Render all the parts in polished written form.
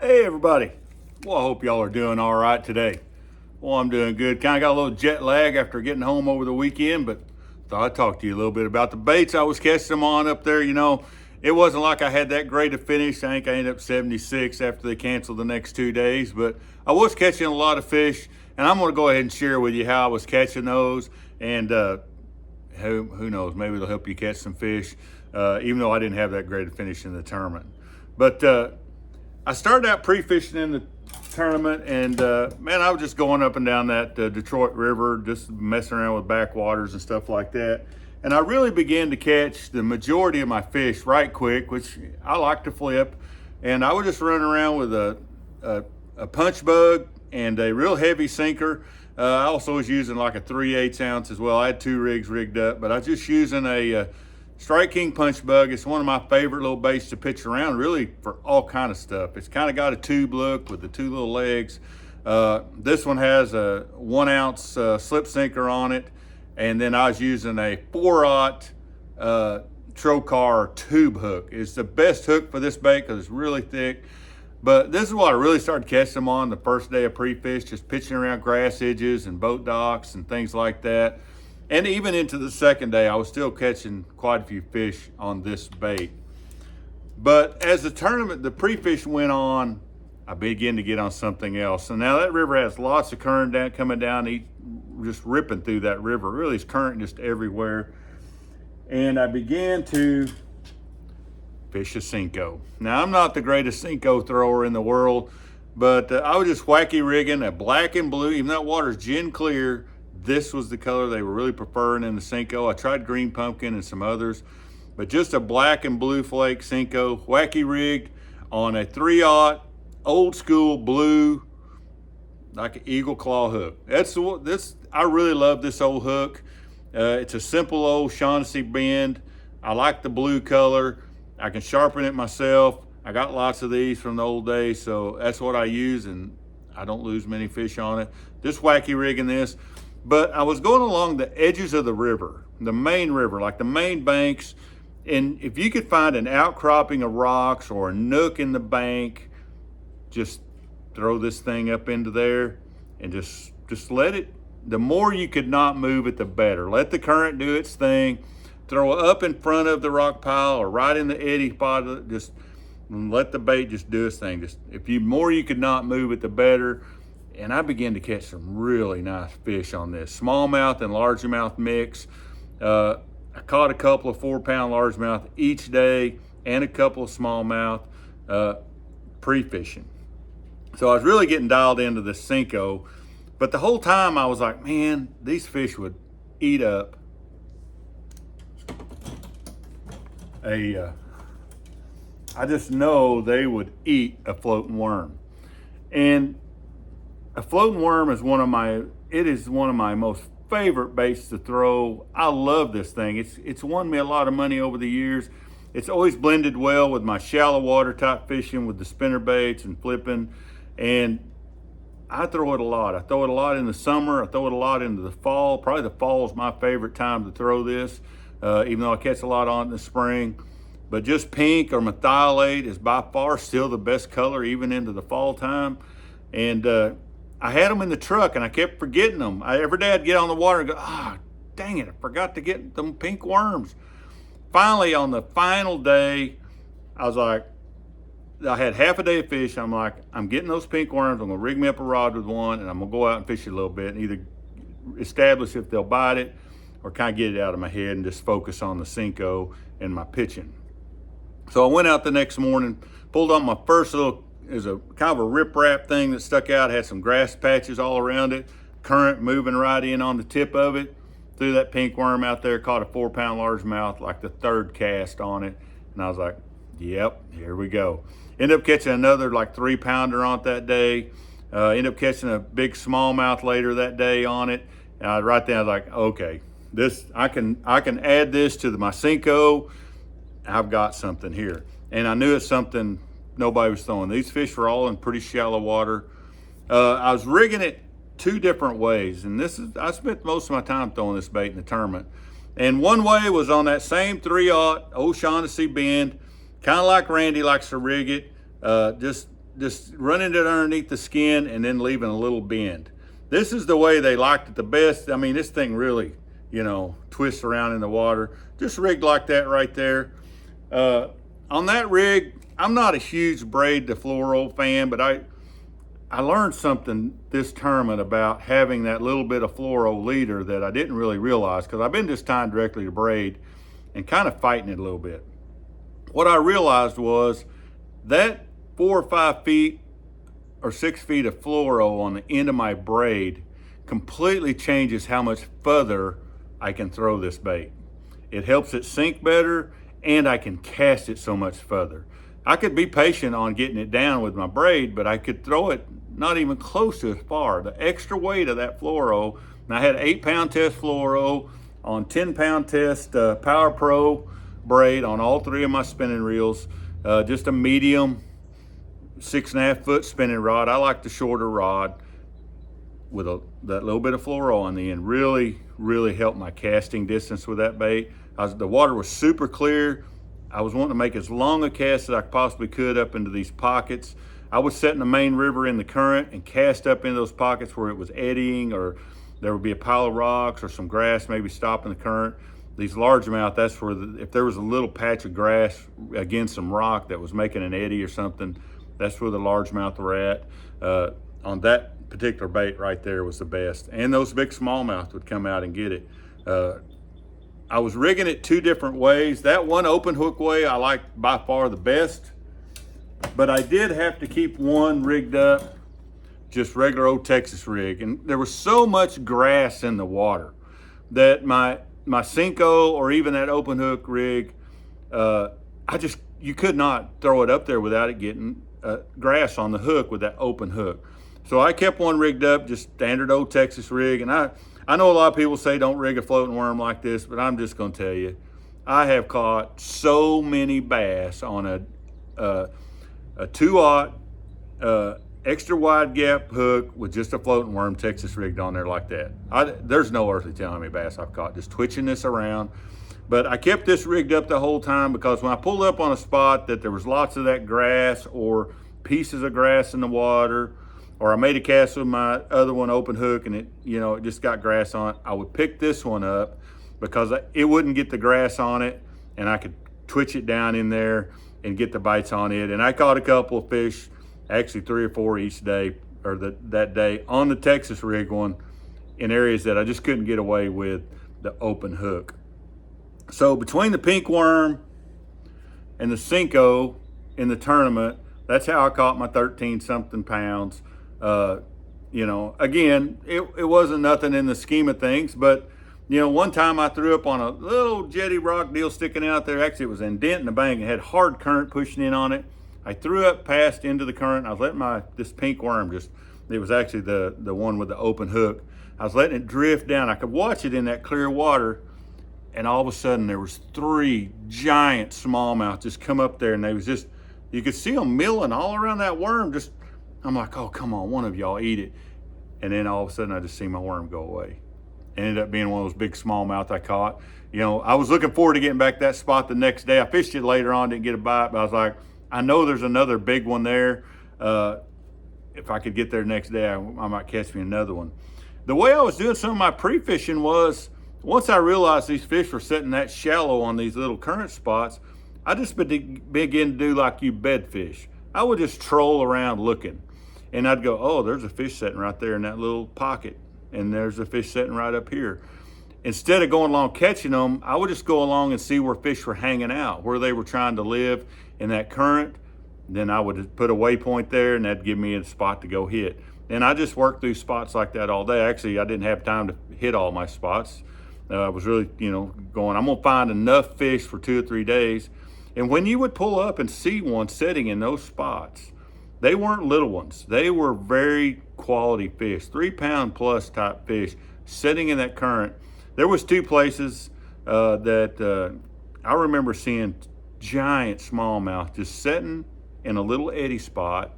Hey everybody. Well, I hope y'all are doing all right today. Well, I'm doing good. Kind of got a little jet lag after getting home over the weekend, but thought I'd talk to you a little bit about the baits I was catching them on up there. It wasn't like I had that great a finish. I think I ended up 76 after they canceled the next 2 days, but I was catching a lot of fish, and I'm going to go ahead and share with you how I was catching those, and who knows, maybe it'll help you catch some fish, even though I didn't have that great a finish in the tournament. But I started out pre-fishing in the tournament, and man, I was just going up and down that Detroit River, just messing around with backwaters and stuff like that. And I really began to catch the majority of my fish right quick, which I like to flip. And I was just running around with a punch bug and a real heavy sinker. I also was using like a 3/8 ounce as well. I had two rigs rigged up, but I was just using a Strike King punch bug. It's one of my favorite little baits to pitch around, really, for all kind of stuff. It's kind of got a tube look with the two little legs. This one has a 1 ounce slip sinker on it, and then I was using a 4/0 trocar tube hook. It's the best hook for this bait because it's really thick. But this is what I really started catching them on the first day of pre-fish, just pitching around grass edges and boat docks and things like that. And even into the second day, I was still catching quite a few fish on this bait. But as the pre-fish went on, I began to get on something else. And now that river has lots of current coming down, just ripping through that river. Really, it's current just everywhere. And I began to fish a senko. Now, I'm not the greatest senko thrower in the world, but I was just wacky rigging a black and blue, even though that water's gin clear. This was the color they were really preferring in the senko. I tried green pumpkin and some others, but just a black and blue flake senko, wacky rigged on a 3/0 old school blue, like an eagle claw hook. I really love this old hook. It's a simple old Shaughnessy bend. I like the blue color. I can sharpen it myself. I got lots of these from the old days, so that's what I use, and I don't lose many fish on it. Just wacky rigging this. But I was going along the edges of the river, the main river, like the main banks. And if you could find an outcropping of rocks or a nook in the bank, just throw this thing up into there and just let it, the more you could not move it, the better. Let the current do its thing. Throw it up in front of the rock pile or right in the eddy spot. Just let the bait just do its thing. More you could not move it, the better. And I began to catch some really nice fish on this smallmouth and largemouth mix. I caught a couple of 4-pound largemouth each day and a couple of smallmouth pre-fishing. So I was really getting dialed into the senko, but the whole time I was like, man, these fish would eat up I just know they would eat a floating worm. And a floating worm is one of my most favorite baits to throw. I love this thing. It's won me a lot of money over the years. It's always blended well with my shallow water type fishing with the spinner baits and flipping. And I throw it a lot. I throw it a lot in the summer. I throw it a lot into the fall. Probably the fall is my favorite time to throw this, even though I catch a lot on it in the spring. But just pink or methylate is by far still the best color, even into the fall time. And I had them in the truck and I kept forgetting them. Every day I'd get on the water and go, dang it, I forgot to get them pink worms. Finally, on the final day, I was like, I had half a day of fish. I'm like, I'm getting those pink worms. I'm gonna rig me up a rod with one and I'm gonna go out and fish it a little bit and either establish if they'll bite it or kind of get it out of my head and just focus on the senko and my pitching. So I went out the next morning, pulled on my first little, there's a kind of a riprap thing that stuck out, had some grass patches all around it, current moving right in on the tip of it, threw that pink worm out there, caught a 4-pound largemouth, like the third cast on it. And I was like, yep, here we go. Ended up catching another like 3-pounder on it that day. Ended up catching a big smallmouth later that day on it. And right then I was like, okay, I can add this to my senko. I've got something here. And I knew it's something nobody was throwing. These fish were all in pretty shallow water. I was rigging it 2 different ways. And I spent most of my time throwing this bait in the tournament. And one way was on that same 3/0 old Shaughnessy bend, kind of like Randy likes to rig it. Just just running it underneath the skin and then leaving a little bend. This is the way they liked it the best. I mean, this thing really, twists around in the water. Just rigged like that right there. On that rig, I'm not a huge braid to fluoro fan, but I learned something this tournament about having that little bit of fluoro leader that I didn't really realize, because I've been just tying directly to braid and kind of fighting it a little bit. What I realized was that 4 or 5 feet or 6 feet of fluoro on the end of my braid completely changes how much further I can throw this bait. It helps it sink better, and I can cast it so much further. I could be patient on getting it down with my braid, but I could throw it not even close to as far. The extra weight of that fluoro, and I had 8-pound test fluoro on 10-pound test Power Pro braid on all 3 of my spinning reels, just a medium 6.5 foot spinning rod. I like the shorter rod with that little bit of fluoro on the end. Really helped my casting distance with that bait. The water was super clear. I was wanting to make as long a cast as I possibly could up into these pockets. I would set in the main river in the current and cast up into those pockets where it was eddying, or there would be a pile of rocks or some grass maybe stopping the current. These largemouth, that's where if there was a little patch of grass against some rock that was making an eddy or something, that's where the largemouth were at. On that particular bait right there was the best. And those big smallmouth would come out and get it. I was rigging it 2 different ways. That one open hook way I liked by far the best, but I did have to keep one rigged up, just regular old Texas rig. And there was so much grass in the water that my senko or even that open hook rig, you could not throw it up there without it getting grass on the hook with that open hook. So I kept one rigged up, just standard old Texas rig. And I know a lot of people say don't rig a floating worm like this, but I'm just gonna tell you, I have caught so many bass on a 2-aught extra wide gap hook with just a floating worm Texas rigged on there like that. There's no earthly telling how many bass I've caught just twitching this around. But I kept this rigged up the whole time because when I pulled up on a spot that there was lots of that grass or pieces of grass in the water, or I made a cast with my other one open hook and it just got grass on it, I would pick this one up because it wouldn't get the grass on it, and I could twitch it down in there and get the bites on it. And I caught a couple of fish, actually 3 or 4 each day, or that day on the Texas rig one, in areas that I just couldn't get away with the open hook. So between the pink worm and the senko in the tournament, that's how I caught my 13-something pounds. Again, it wasn't nothing in the scheme of things, but one time I threw up on a little jetty rock deal sticking out there. Actually, it was indenting the bank and had hard current pushing in on it. I threw up past into the current. I was letting this pink worm it was actually the one with the open hook. I was letting it drift down. I could watch it in that clear water, and all of a sudden there was 3 giant smallmouth just come up there, and they was just, you could see them milling all around that worm. I'm like, oh, come on, one of y'all eat it. And then all of a sudden I just see my worm go away. Ended up being one of those big smallmouth I caught. I was looking forward to getting back that spot the next day. I fished it later on, didn't get a bite, but I was like, I know there's another big one there. If I could get there next day, I might catch me another one. The way I was doing some of my pre-fishing was, once I realized these fish were sitting that shallow on these little current spots, I just began to do like you bed fish. I would just troll around looking. And I'd go, oh, there's a fish sitting right there in that little pocket. And there's a fish sitting right up here. Instead of going along catching them, I would just go along and see where fish were hanging out, where they were trying to live in that current. Then I would put a waypoint there, and that'd give me a spot to go hit. And I just worked through spots like that all day. Actually, I didn't have time to hit all my spots. I was really, going, I'm gonna find enough fish for 2 or 3 days. And when you would pull up and see one sitting in those spots, they weren't little ones. They were very quality fish, 3-pound plus type fish sitting in that current. There was 2 places that I remember seeing giant smallmouth just sitting in a little eddy spot,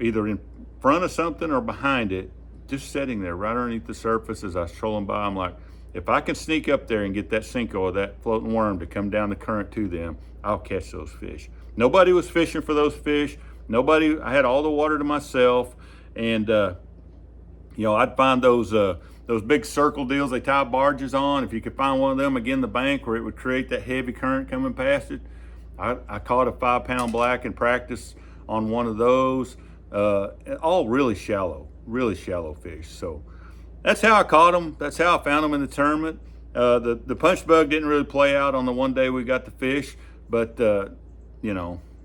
either in front of something or behind it, just sitting there right underneath the surface. As I was trolling by, I'm like, if I can sneak up there and get that senko or that floating worm to come down the current to them, I'll catch those fish. Nobody was fishing for those fish. I had all the water to myself, and I'd find those big circle deals they tie barges on. If you could find one of them again, the bank where it would create that heavy current coming past it. I caught a 5-pound black in practice on one of those. All really shallow fish. So that's how I caught them. That's how I found them in the tournament. The punch bug didn't really play out on the one day we got the fish, but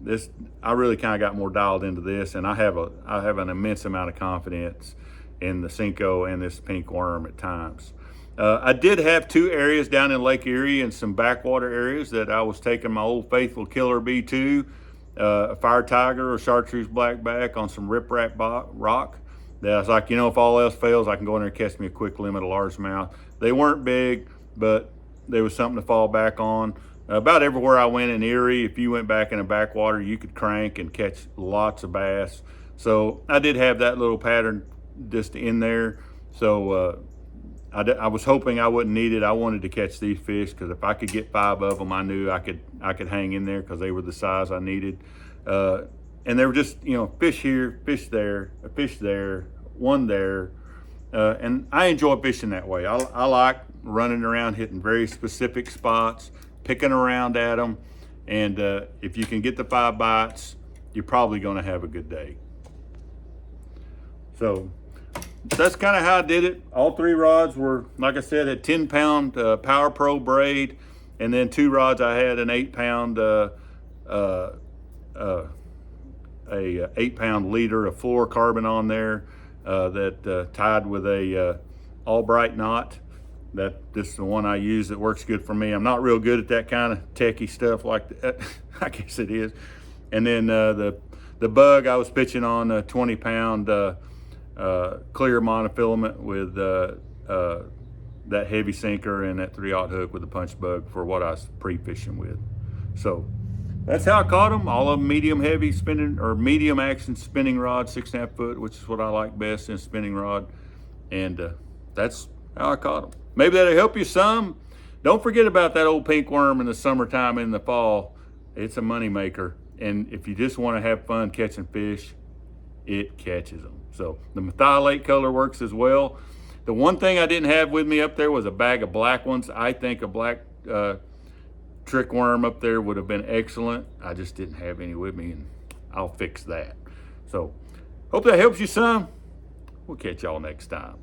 this, I really kind of got more dialed into this, and I have an immense amount of confidence in the senko and this pink worm at times. I did have 2 areas down in Lake Erie and some backwater areas that I was taking my old faithful killer B2, a fire tiger or chartreuse blackback on some riprap rock. That I was like, if all else fails, I can go in there and catch me a quick limit, a largemouth. They weren't big, but there was something to fall back on. About everywhere I went in Erie, if you went back in a backwater, you could crank and catch lots of bass. So I did have that little pattern just in there. So I was hoping I wouldn't need it. I wanted to catch these fish because if I could get 5 of them, I knew I could hang in there because they were the size I needed. And they were just, fish here, fish there, a fish there, one there. And I enjoy fishing that way. I like running around, hitting very specific spots, picking around at them. And if you can get the 5 bites, you're probably going to have a good day. So that's kind of how I did it. All 3 rods were, like I said, had 10-pound Power Pro braid, and then 2 rods I had an 8-pound a 8-pound leader of fluorocarbon on there that tied with a Albright knot. This is the one I use that works good for me. I'm not real good at that kind of techie stuff like that. I guess it is. And then the bug I was pitching on a 20-pound clear monofilament with that heavy sinker and that 3/0 hook with the punch bug for what I was pre-fishing with. So that's how I caught them. All of them medium heavy spinning or medium action spinning rod, 6.5 foot, which is what I like best in a spinning rod. And that's how I caught them. Maybe that'll help you some. Don't forget about that old pink worm in the summertime, in the fall. It's a money maker. And if you just want to have fun catching fish, it catches them. So the methylate color works as well. The one thing I didn't have with me up there was a bag of black ones. I think a black trick worm up there would have been excellent. I just didn't have any with me, and I'll fix that. So hope that helps you some. We'll catch y'all next time.